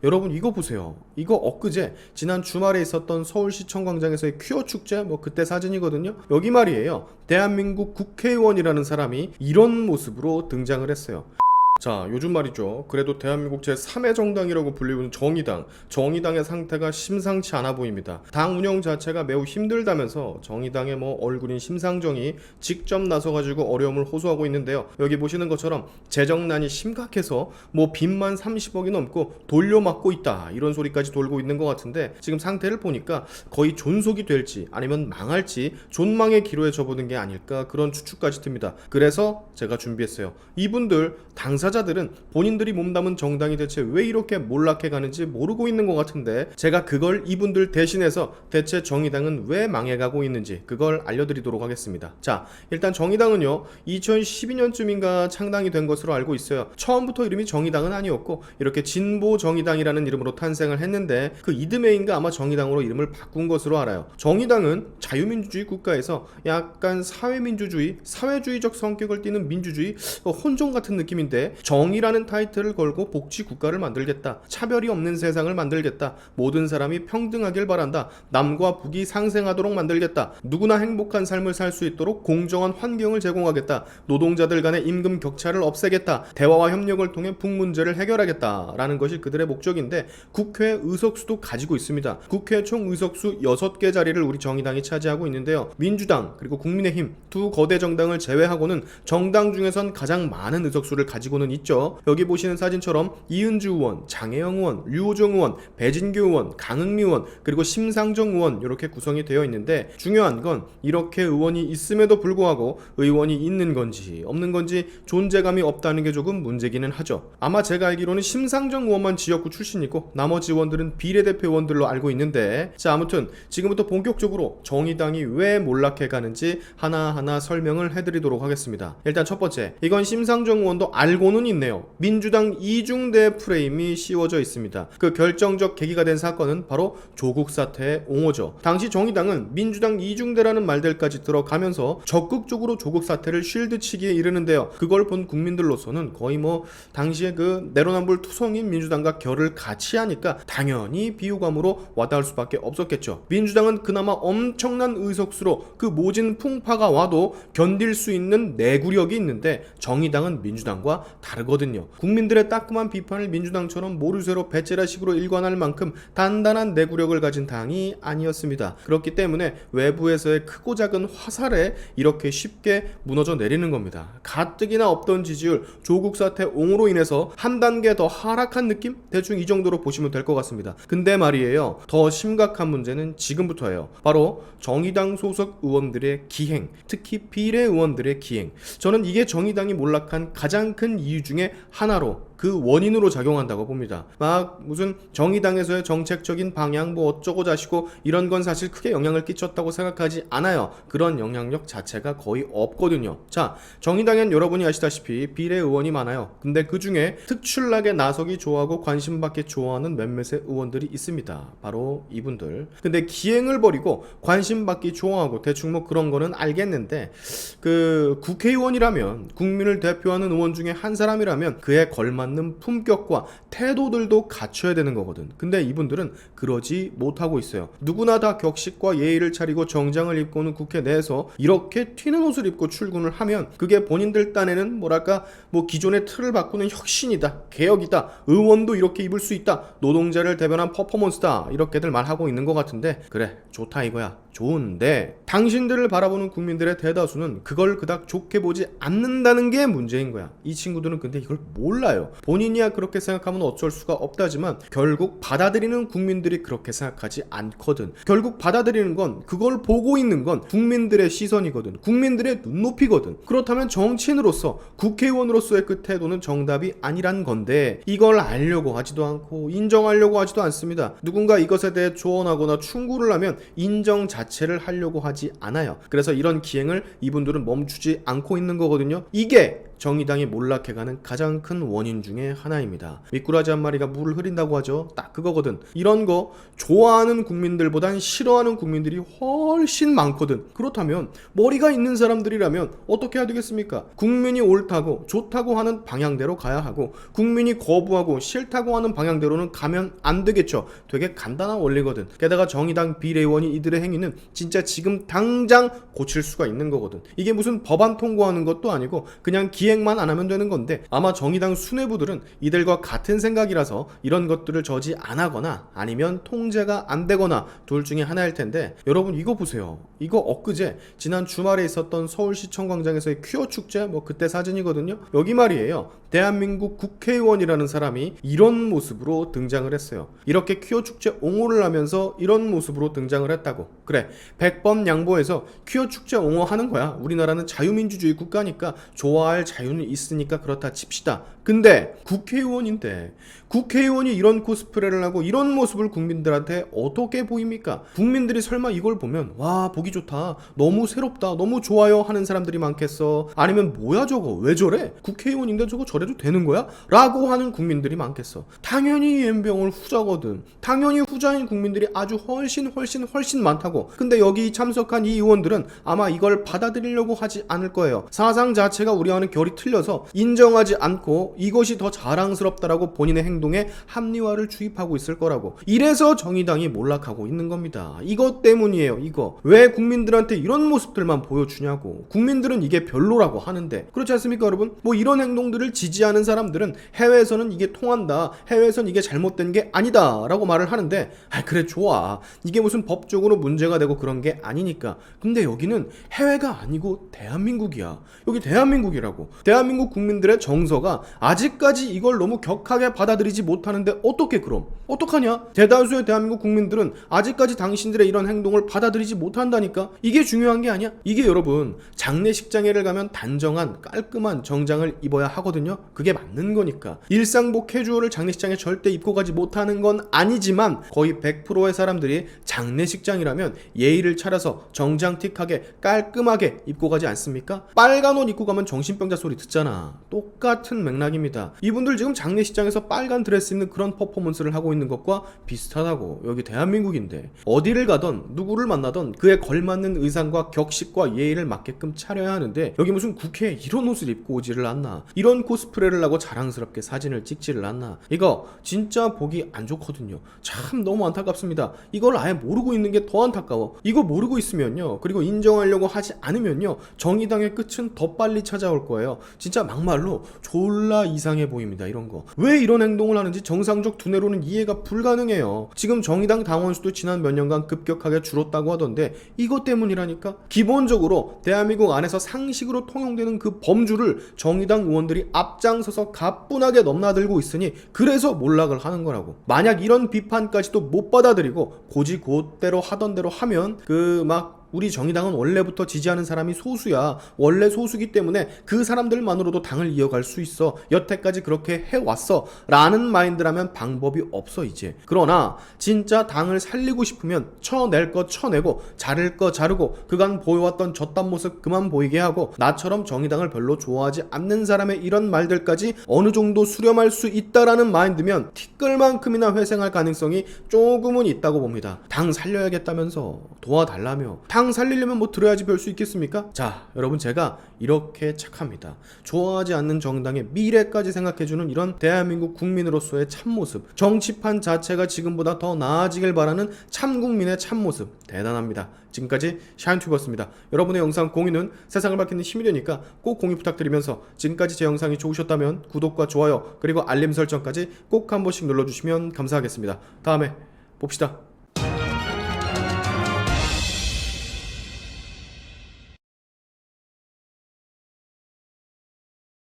여러분 이거 보세요. 이거 엊그제 지난 주말에 있었던 서울시청 광장에서의 퀴어 축제 그때 사진이거든요. 여기 말이에요. 대한민국 국회의원이라는 사람이 이런 모습으로 등장을 했어요. 자, 요즘 말이죠. 그래도 대한민국 제3의 정당이라고 불리우는 정의당의 상태가 심상치 않아 보입니다. 당 운영 자체가 매우 힘들다면서 정의당의 얼굴인 심상정이 직접 나서가지고 어려움을 호소하고 있는데요. 여기 보시는 것처럼 재정난이 심각해서 빚만 30억이 넘고 돌려막고 있다, 이런 소리까지 돌고 있는 것 같은데, 지금 상태를 보니까 거의 존속이 될지 아니면 망할지 존망의 기로에 접어든 게 아닐까, 그런 추측까지 듭니다. 그래서 제가 준비했어요. 이분들 당사자들은 본인들이 몸담은 정당이 대체 왜 이렇게 몰락해 가는지 모르고 있는 것 같은데, 제가 그걸 이분들 대신해서 대체 정의당은 왜 망해가고 있는지 그걸 알려드리도록 하겠습니다. 자, 일단 정의당은요 2012년쯤인가 창당이 된 것으로 알고 있어요. 처음부터 이름이 정의당은 아니었고 이렇게 진보 정의당이라는 이름으로 탄생을 했는데, 그 이듬해인가 아마 정의당으로 이름을 바꾼 것으로 알아요. 정의당은 자유민주주의 국가에서 약간 사회주의적 성격을 띠는 민주주의 혼종 같은 느낌인데, 정의라는 타이틀을 걸고 복지 국가를 만들겠다, 차별이 없는 세상을 만들겠다, 모든 사람이 평등하길 바란다, 남과 북이 상생하도록 만들겠다, 누구나 행복한 삶을 살 수 있도록 공정한 환경을 제공하겠다, 노동자들 간의 임금 격차를 없애겠다, 대화와 협력을 통해 북 문제를 해결하겠다 라는 것이 그들의 목적인데, 국회 의석수도 가지고 있습니다. 국회 총 의석수 6개 자리를 우리 정의당이 차지하고 있는데요. 민주당 그리고 국민의힘 두 거대 정당을 제외하고는 정당 중에선 가장 많은 의석수를 가지고는 있죠. 여기 보시는 사진처럼 이은주 의원, 장혜영 의원, 류호정 의원, 배진규 의원, 강흥미 의원, 그리고 심상정 의원, 이렇게 구성이 되어 있는데, 중요한 건 이렇게 의원이 있음에도 불구하고 의원이 있는 건지 없는 건지 존재감이 없다는 게 조금 문제기는 하죠. 아마 제가 알기로는 심상정 의원만 지역구 출신이고 나머지 의원들은 비례대표 의원들로 알고 있는데, 자, 아무튼 지금부터 본격적으로 정의당이 왜 몰락해 가는지 하나하나 설명을 해드리도록 하겠습니다. 일단 첫 번째, 이건 심상정 의원도 알고는 있네요. 민주당 이중대 프레임이 씌워져 있습니다. 그 결정적 계기가 된 사건은 바로 조국 사태의 옹호죠. 당시 정의당은 민주당 이중대라는 말들까지 들어가면서 적극적으로 조국 사태를 쉴드치기에 이르는데요. 그걸 본 국민들로서는 거의 당시에 그 내로남불 투성인 민주당과 결을 같이 하니까 당연히 비호감으로 와닿을 수밖에 없었겠죠. 민주당은 그나마 엄청난 의석수로 그 모진 풍파가 와도 견딜 수 있는 내구력이 있는데, 정의당은 민주당과 다르거든요. 국민들의 따끔한 비판을 민주당처럼 모르쇠로 배째라식으로 일관할 만큼 단단한 내구력을 가진 당이 아니었습니다. 그렇기 때문에 외부에서의 크고 작은 화살에 이렇게 쉽게 무너져 내리는 겁니다. 가뜩이나 없던 지지율, 조국 사태 옹으로 인해서 한 단계 더 하락한 느낌? 대충 이 정도로 보시면 될 것 같습니다. 근데 말이에요, 더 심각한 문제는 지금부터예요. 바로 정의당 소속 의원들의 기행, 특히 비례의원들의 기행. 저는 이게 정의당이 몰락한 가장 큰 이유 중에 하나로, 그 원인으로 작용한다고 봅니다. 무슨 정의당에서의 정책적인 방향 어쩌고 자시고 이런 건 사실 크게 영향을 끼쳤다고 생각하지 않아요. 그런 영향력 자체가 거의 없거든요. 자, 정의당엔 여러분이 아시다시피 비례의원이 많아요. 근데 그 중에 특출나게 나서기 좋아하고 관심받기 좋아하는 몇몇의 의원들이 있습니다. 바로 이분들. 근데 기행을 버리고 관심받기 좋아하고 대충 그런 거는 알겠는데, 그 국회의원이라면, 국민을 대표하는 의원 중에 한 사람이라면 그에 걸맞는 품격과 태도들도 갖춰야 되는 거거든. 근데 이분들은 그러지 못하고 있어요. 누구나 다 격식과 예의를 차리고 정장을 입고는 국회 내에서 이렇게 튀는 옷을 입고 출근을 하면 그게 본인들 딴에는 기존의 틀을 바꾸는 혁신이다, 개혁이다, 의원도 이렇게 입을 수 있다, 노동자를 대변한 퍼포먼스다, 이렇게들 말하고 있는 것 같은데, 그래 좋다 이거야. 좋은데 당신들을 바라보는 국민들의 대다수는 그걸 그닥 좋게 보지 않는다는 게 문제인 거야. 이 친구들은 근데 이걸 몰라요. 본인이야 그렇게 생각하면 어쩔 수가 없다지만 결국 받아들이는 국민들이 그렇게 생각하지 않거든. 결국 받아들이는 건, 그걸 보고 있는 건 국민들의 시선이거든. 국민들의 눈높이거든. 그렇다면 정치인으로서, 국회의원으로서의 그 태도는 정답이 아니란 건데, 이걸 알려고 하지도 않고 인정하려고 하지도 않습니다. 누군가 이것에 대해 조언하거나 충고를 하면 인정 자체를 하려고 하지 않아요. 그래서 이런 기행을 이분들은 멈추지 않고 있는 거거든요. 이게 정의당이 몰락해가는 가장 큰 원인 중에 하나입니다. 미꾸라지 한 마리가 물을 흐린다고 하죠. 딱 그거거든. 이런 거 좋아하는 국민들보단 싫어하는 국민들이 훨씬 많거든. 그렇다면 머리가 있는 사람들이라면 어떻게 해야 되겠습니까? 국민이 옳다고 좋다고 하는 방향대로 가야 하고, 국민이 거부하고 싫다고 하는 방향대로는 가면 안 되겠죠. 되게 간단한 원리거든. 게다가 정의당 비례의원이 이들의 행위는 진짜 지금 당장 고칠 수가 있는 거거든. 이게 무슨 법안 통과하는 것도 아니고 그냥 기획만 안 하면 되는 건데, 아마 정의당 수뇌부들은 이들과 같은 생각이라서 이런 것들을 저지 안 하거나 아니면 통제가 안 되거나 둘 중에 하나일 텐데, 여러분 이거 보세요. 이거 엊그제 지난 주말에 있었던 서울시청 광장에서의 퀴어 축제 그때 사진이거든요. 여기 말이에요. 대한민국 국회의원이라는 사람이 이런 모습으로 등장을 했어요. 이렇게 퀴어 축제 옹호를 하면서 이런 모습으로 등장을 했다고. 그래, 100번 양보해서 퀴어 축제 옹호하는 거야. 우리나라는 자유민주주의 국가니까 좋아할 자유는 있으니까 그렇다 칩시다. 근데 국회의원인데 국회의원이 이런 코스프레를 하고 이런 모습을 국민들한테 어떻게 보입니까? 국민들이 설마 이걸 보면 와, 보기 좋다, 너무 새롭다, 너무 좋아요 하는 사람들이 많겠어? 아니면 뭐야 저거, 왜 저래? 국회의원인데 저거 저래도 되는 거야? 라고 하는 국민들이 많겠어. 당연히 이엠병을 후자거든. 당연히 후자인 국민들이 아주 훨씬 많다고. 근데 여기 참석한 이 의원들은 아마 이걸 받아들이려고 하지 않을 거예요. 사상 자체가 우리와는 결이 틀려서 인정하지 않고 이것이 더 자랑스럽다라고 본인의 행동에 합리화를 주입하고 있을 거라고. 이래서 정의당이 몰락하고 있는 겁니다. 이것 때문이에요. 이거 왜 국민들한테 이런 모습들만 보여주냐고. 국민들은 이게 별로라고 하는데, 그렇지 않습니까 여러분? 이런 행동들을 지지하는 사람들은 해외에서는 이게 통한다, 해외에서는 이게 잘못된 게 아니다 라고 말을 하는데, 그래 좋아, 이게 무슨 법적으로 문제가 되고 그런 게 아니니까. 근데 여기는 해외가 아니고 대한민국이야. 여기 대한민국이라고. 대한민국 국민들의 정서가 아직까지 이걸 너무 격하게 받아들이지 못하는데 어떻게, 그럼 어떡하냐? 대다수의 대한민국 국민들은 아직까지 당신들의 이런 행동을 받아들이지 못한다니까. 이게 중요한 게 아니야? 이게 여러분, 장례식장에를 가면 단정한 깔끔한 정장을 입어야 하거든요. 그게 맞는 거니까. 일상복 캐주얼을 장례식장에 절대 입고 가지 못하는 건 아니지만 거의 100%의 사람들이 장례식장이라면 예의를 차려서 정장틱하게 깔끔하게 입고 가지 않습니까? 빨간 옷 입고 가면 정신병자 소리 듣잖아. 똑같은 맥락입니다. 이분들 지금 장례식장에서 빨간 드레스 입는 그런 퍼포먼스를 하고 있는 것과 비슷하다고. 여기 대한민국인데 어디를 가던 누구를 만나던 그에 걸맞는 의상과 격식과 예의를 맞게끔 차려야 하는데, 여기 무슨 국회에 이런 옷을 입고 오지를 않나, 이런 코스프레를 하고 자랑스럽게 사진을 찍지를 않나. 이거 진짜 보기 안 좋거든요. 참 너무 안타깝습니다. 이걸 아예 모르고 있는 게 더 안타까워. 이거 모르고 있으면요, 그리고 인정하려고 하지 않으면요, 정의당의 끝은 더 빨리 찾아올 거예요. 진짜 막말로 졸라 이상해 보입니다. 이런 거 왜 이런 행동을 하는지 정상적 두뇌로는 이해가 불가능해요. 지금 정의당 당원 수도 지난 몇 년간 급격하게 줄었다고 하던데 이것 때문이라니까. 기본적으로 대한민국 안에서 상식으로 통용되는 그 범주를 정의당 의원들이 앞장서서 가뿐하게 넘나들고 있으니 그래서 몰락을 하는 거라고. 만약 이런 비판까지도 못 받아들이고 고지곧대로 하던 대로 하면 우리 정의당은 원래부터 지지하는 사람이 소수야. 원래 소수기 때문에 그 사람들만으로도 당을 이어갈 수 있어. 여태까지 그렇게 해왔어 라는 마인드라면 방법이 없어 이제. 그러나 진짜 당을 살리고 싶으면 쳐낼 거 쳐내고 자를 거 자르고 그간 보여왔던 젖단 모습 그만 보이게 하고, 나처럼 정의당을 별로 좋아하지 않는 사람의 이런 말들까지 어느 정도 수렴할 수 있다라는 마인드면 티끌만큼이나 회생할 가능성이 조금은 있다고 봅니다. 당 살려야겠다면서 도와달라며. 당 살리려면 들어야지 별 수 있겠습니까? 자, 여러분, 제가 이렇게 착합니다. 좋아하지 않는 정당의 미래까지 생각해주는 이런 대한민국 국민으로서의 참모습, 정치판 자체가 지금보다 더 나아지길 바라는 참국민의 참모습 대단합니다. 지금까지 샤인튜버였습니다. 여러분의 영상 공유는 세상을 밝히는 힘이 되니까 꼭 공유 부탁드리면서, 지금까지 제 영상이 좋으셨다면 구독과 좋아요 그리고 알림 설정까지 꼭 한 번씩 눌러주시면 감사하겠습니다. 다음에 봅시다.